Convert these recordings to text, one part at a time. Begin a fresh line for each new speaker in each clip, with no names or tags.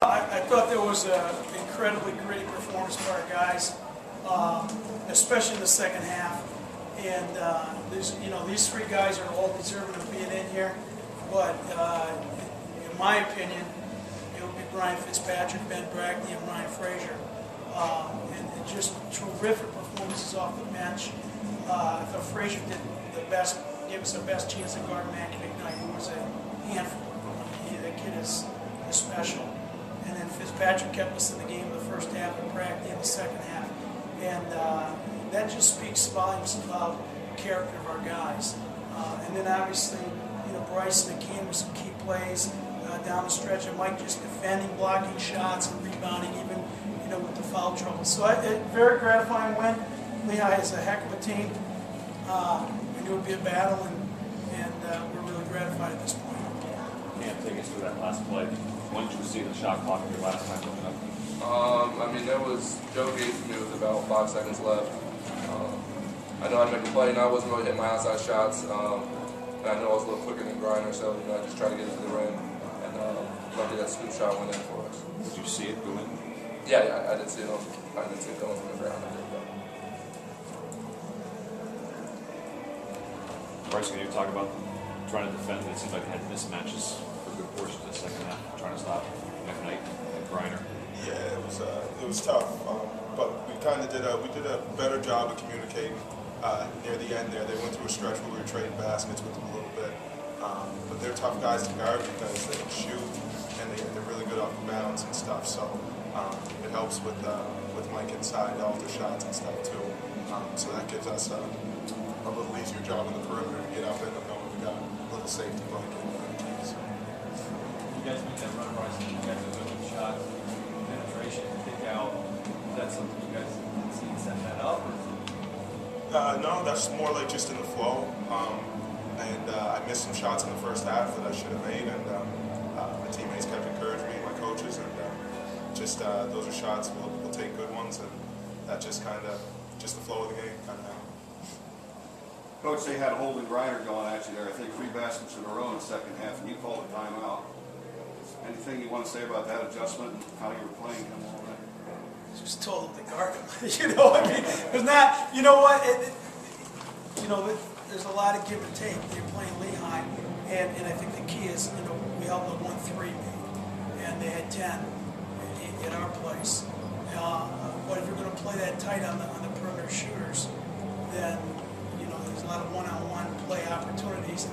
I thought there was an incredibly gritty performance by our guys, especially in the second half. And these three guys are all deserving of being in here. But in my opinion, it would be Brian Fitzpatrick, Ben Brackney, and Ryan Frazier. And just terrific performances off the bench. I thought Frazier did the best, gave us the best chance to guard Mac McKnight, who was a handful. The kid is special. And then Fitzpatrick kept us in the game in the first half and Brackney in the second half. And that just speaks volumes about the character of our guys. And then obviously, Bryson and Kane with some key plays down the stretch, and Mike just defending, blocking shots, and rebounding even, with the foul trouble. So a very gratifying win. Lehigh is a heck of a team. We knew it would be a battle, and we're really gratified at this point.
Take us through that last play. When did you see the shot clock in your last time coming up?
Joe gave me with about 5 seconds left. I know I'd make a play, and I wasn't really hitting my outside shots. And I know I was a little quicker than Griner, so I just tried to get it to the rim. And luckily that scoop shot went in for us.
Did you see it go in?
Yeah, I did see it. I did see it going from the ground.
Bryson, can you talk about trying to defend? It seemed like they had mismatches for good portions of the second half, trying to stop McKnight and Griner.
Yeah, it was tough, but we did a better job of communicating near the end there. They went through a stretch where we were trading baskets with them a little bit, but they're tough guys to guard because they can shoot and they're really good off the bounce and stuff. So it helps with Mike inside, alter shots and stuff too. So that gives us a little easier job on the perimeter to get up in them, knowing we got a little safety blanket on the keys.
You guys make that run, Bryson. You guys have a good shot, penetration, kick out. Is that something you guys see set that up? Or
no, that's more like just in the flow. I missed some shots in the first half that I should have made, and my teammates kept encouraging me, my coaches, and those are shots we'll take good ones, and that just the flow of the game kind of happened.
Coach, they had Holden Griner going at you there. I think 3 baskets in a row in the second half, and you called a timeout. Anything you want to say about that adjustment and how you were playing him all day?
Just told them to guard him. There's not. You know what? There's a lot of give and take. You're playing Lehigh, and I think the key is, we held the 1-3 lead, and they had 10 at our place. But if you're going to play that tight on the perimeter shooters, then there's a lot of one-on-one play opportunities,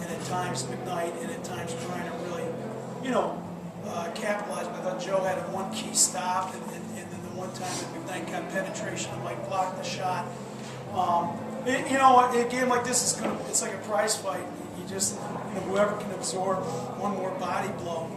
and at times McKnight and at times Griner really, capitalized. I thought Joe had one key stop, and then the one time that McKnight got penetration and Mike blocked the shot. A game like this it's like a prize fight. You just, whoever can absorb one more body blow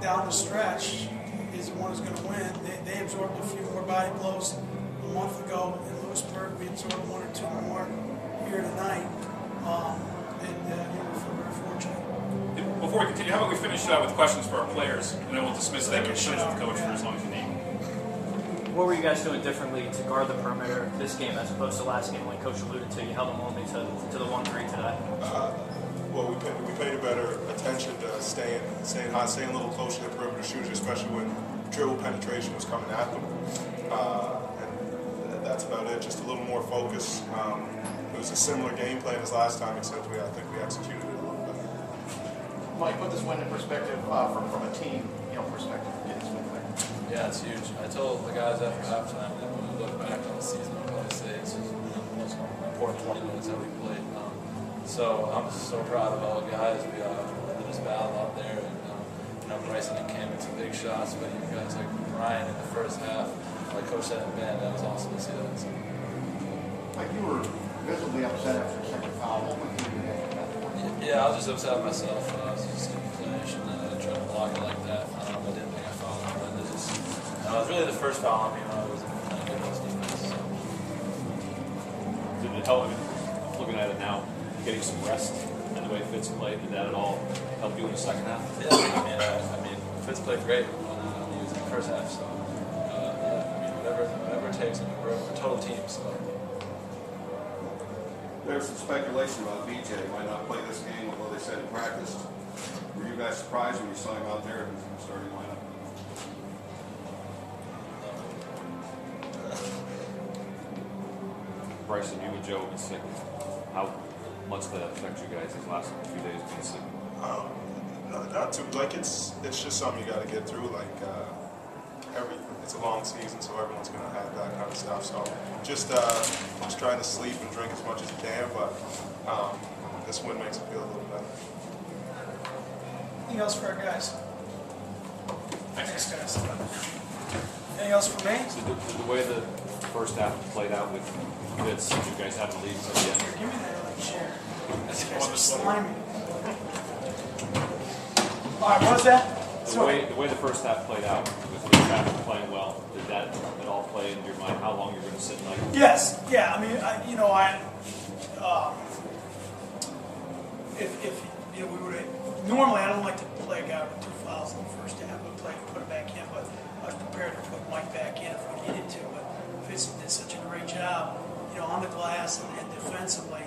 down the stretch is the one who's going to win. They absorbed a few more body blows a month ago in Lewisburg. We absorbed 1 or 2 more here tonight, and we feel very fortunate.
Before we continue, how about we finish with questions for our players, and then we'll dismiss them and finish with the coach for as long as you need.
what were you guys doing differently to guard the perimeter this game as opposed to last game? Like Coach alluded to, you held them only to the 1-3 today.
Well, we paid a better attention to staying hot, staying a little closer to the perimeter shooters, especially when dribble penetration was coming at them. And that's about it. Just a little more focus. It was a similar game plan as last time, except I think we executed it a little better.
Mike, put this win in perspective from a team, perspective. Get this win there.
Yeah, it's huge. I told the guys after halftime that when we look back on the season, we'll probably say it's the most important 20 minutes that we played. So I'm just so proud of all the guys. We did this battle out there, and Bryson and Cam made some big shots, but even guys like Ryan in the first half, like Coach said in Ben, that was awesome to see that. So.
Like you were visibly upset after the second foul. What were you doing after that?
Yeah, I was just upset with myself. I was just getting finished, and then I tried to block it like that. I didn't think I fouled him, but it was really the first foul on me when I was playing against defense. So.
Did it help? Looking at it now, getting some rest and the way Fitz played, did that at all help you in the second half?
Yeah, I mean, Fitz played great when he was in the first half. So, whatever it takes. We're a total team. So.
There's some speculation about BJ might not play this game, although they said he practiced. Were you guys surprised when you saw him out there in the starting lineup?
Bryson, you and Joe have been sick. How much did that affect you guys these last few days being sick?
Not too, like it's just something you got to get through. Like it's a long season, so everyone's gonna have that kind of stuff. So just trying to sleep and drink as much as you can, but this win makes it feel a little better.
Anything else for our guys? Thanks, guys. Anything else for me?
So the way the first half played out with Fitz, you guys had the lead at the end.
Here, give me that other chair. This guy's so slimy. All right, what was that?
The way the first half played out with Patriot playing well, did that at all play into your mind? How long you're going to sit tonight?
Yes, yeah. I mean, if we would have normally, I don't like to play a guy with 2 fouls in the first half. I put it back in, but I was prepared to put Mike back in if we needed to. But Fitz did such a great job, on the glass and defensively.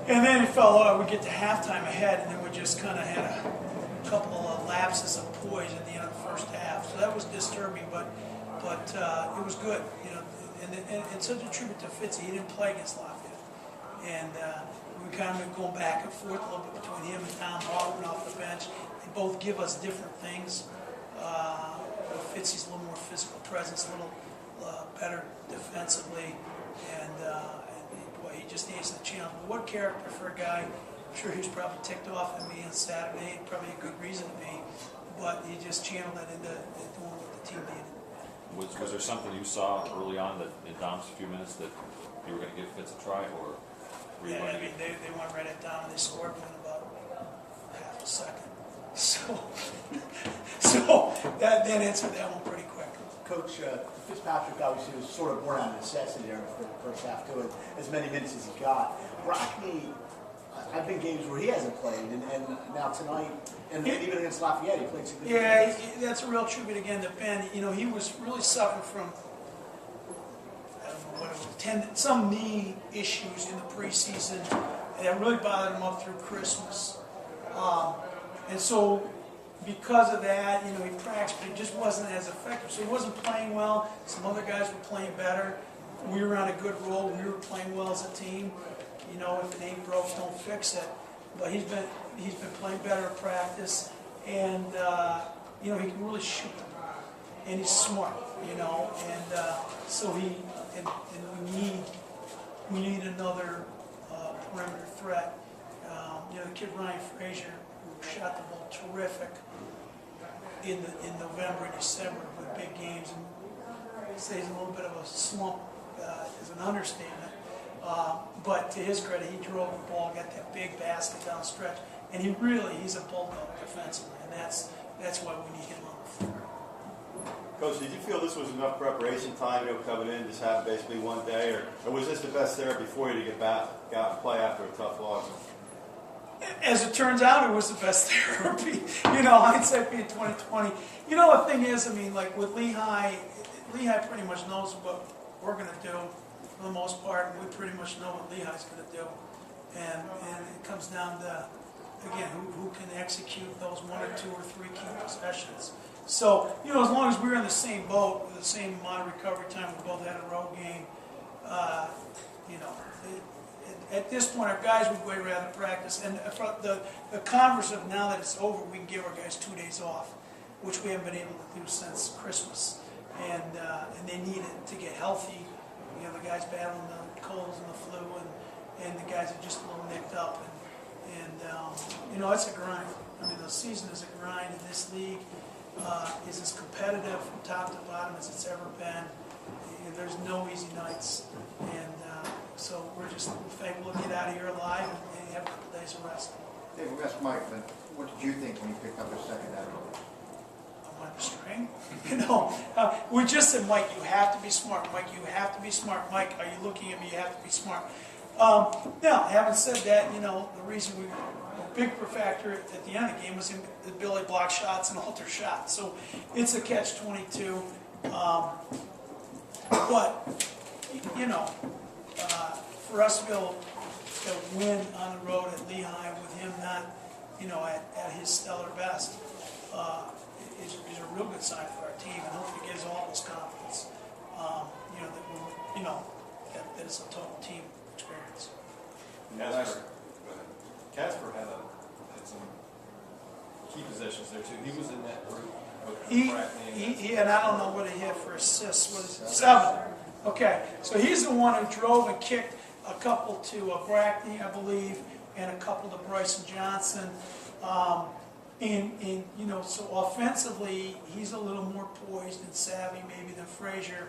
And then it fell out. We get to halftime ahead, and then we just kind of had a couple of lapses of poise at the end of the first half. So that was disturbing, but it was good. And such a tribute to Fitzy. He didn't play against Lafayette, and we kind of been going back and forth a little bit between him and Tom Hartman off the bench. They both give us different things. Fitzy's a little more physical presence, a little better defensively, and boy, he just needs the challenge. But what character for a guy? I'm sure he was probably ticked off at me on Saturday, probably a good reason to be, but he just channeled it into doing what the team needed.
Was there something you saw early on that in Dom's few minutes that you were going to give Fitz a try, or were you going to get...
they went right at Dom and they scored within about half a second. So that answered that one pretty quick.
Coach Fitzpatrick obviously was sort of born out of necessity there for the first half too, as many minutes as he got. Rockney, I've been games where he hasn't played, and now tonight, and even against Lafayette, he played significant
Yeah,
minutes.
that's a real tribute again to Ben. He was really suffering from, I don't know what it was, some knee issues in the preseason, and that really bothered him up through Christmas. And so, because of that, he practiced, but he just wasn't as effective. So he wasn't playing well. Some other guys were playing better. We were on a good roll. We were playing well as a team. If it ain't broke, don't fix it. But he's been playing better in practice, and he can really shoot the ball, and he's smart, and so we need another perimeter threat. The kid Ryan Frazier, who shot the ball terrific in November and December with big games, and stays in a little bit of a slump is an understatement. But to his credit, he drove the ball, got that big basket down the stretch, and he's a bulldog defensively, and that's why we need him on the floor.
Coach, did you feel this was enough preparation time, coming in, just have basically one day, or was this the best therapy for you to get back, out and play after a tough loss?
As it turns out, it was the best therapy. Hindsight being 2020. The thing is, like with Lehigh pretty much knows what we're going to do for the most part, and we pretty much know what Lehigh's going to do. And it comes down to, again, who can execute those 1 or 2 or 3 key possessions. So, as long as we're in the same boat with the same amount of recovery time, we both had a road game, at this point, our guys would way rather practice. And the converse of now that it's over, we can give our guys 2 days off, which we haven't been able to do since Christmas. And they need it to get healthy. The guys battling the colds and the flu, and the guys are just a little nicked up. And it's a grind. The season is a grind, and this league is as competitive from top to bottom as it's ever been. There's no easy nights. And so we're just thankful to get out of here alive and have a couple days of rest.
Hey, we asked Mike, but what did you think when you picked up his second down?
On the string, we just said, Mike, you have to be smart. Mike, you have to be smart. Mike, are you looking at me? You have to be smart. Now, having said that, the reason we were a big factor at the end of the game was the ability to block shots and alter shots. So it's a catch-22. But for us to be able to win on the road at Lehigh with him not at his stellar best, is a real good sign for our team, and hopefully gives all of us confidence. That we're, that it's a total team experience.
Casper, Casper had some key possessions there too. He was in that group.
And I don't know what he had for assists. What is it? 7. Okay, so he's the one who drove and kicked a couple to Brackney, I believe, and a couple to Bryson Johnson. So offensively, he's a little more poised and savvy maybe than Frazier.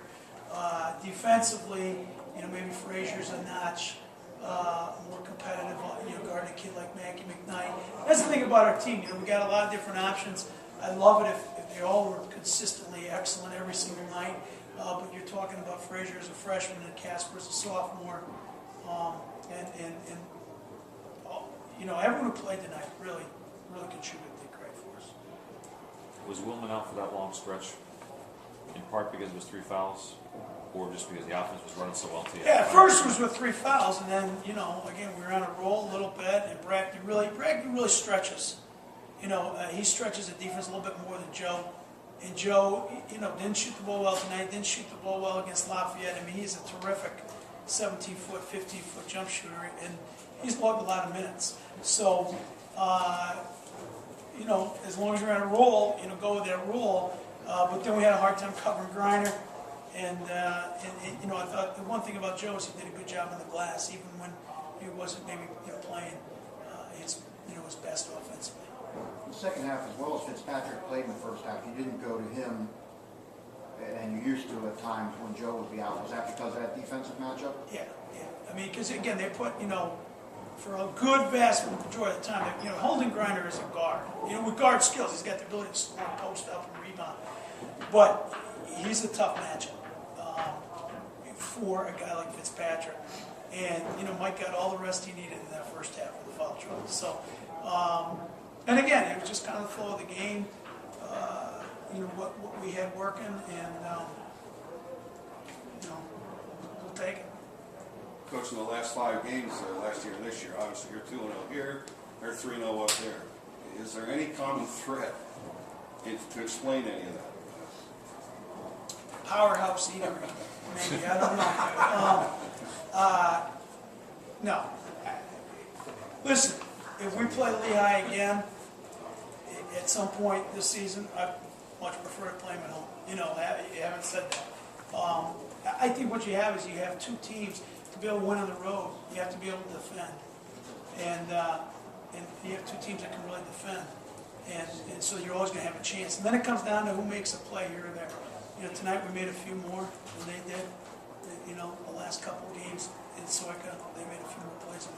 Defensively, maybe Frazier's a notch more competitive, guarding a kid like Mackie McKnight. That's the thing about our team. We got a lot of different options. I love it if they all were consistently excellent every single night. But you're talking about Frazier as a freshman and Casper as a sophomore, everyone who played tonight really contributed. Did great for us.
Was Willman out for that long stretch, in part because it was 3 fouls, or just because the offense was running so well?
Yeah, at first it was with 3 fouls, and then again we were on a roll a little bit, and Brackney really stretches. He stretches the defense a little bit more than Joe. And Joe, didn't shoot the ball well tonight, didn't shoot the ball well against Lafayette. I mean, he's a terrific 17-foot, 15-foot jump shooter, and he's logged a lot of minutes. So, as long as you're on a roll, go with that roll. But then we had a hard time covering Griner. And I thought the one thing about Joe is he did a good job on the glass, even when he wasn't maybe playing his best offensively.
The second half, as well as Fitzpatrick played in the first half, you didn't go to him, and you used to at times when Joe would be out. Was that because of that defensive matchup?
Yeah. I mean, because again, they put, for a good vast majority of the time, holding Griner as a guard. With guard skills, he's got the ability to score, post up, and rebound. But he's a tough matchup for a guy like Fitzpatrick. And, Mike got all the rest he needed in that first half of the foul trouble. So, and again, it was just kind of the flow of the game, what we had working, and, we'll take it.
Coach, in the last 5 games, last year and this year, obviously you're 2-0 here, they're 3-0 up there. Is there any common thread to explain any of that?
Powerhouse eatery, maybe, I don't know. No. Listen, if we play Lehigh again, at some point this season, I much prefer to play them at home. You haven't said that. I think what you have is you have 2 teams. To be able to win on the road, you have to be able to defend. And you have 2 teams that can really defend. And so you're always going to have a chance. And then it comes down to who makes a play here or there. Tonight we made a few more than they did. The last couple of games in Soika, they made a few more plays.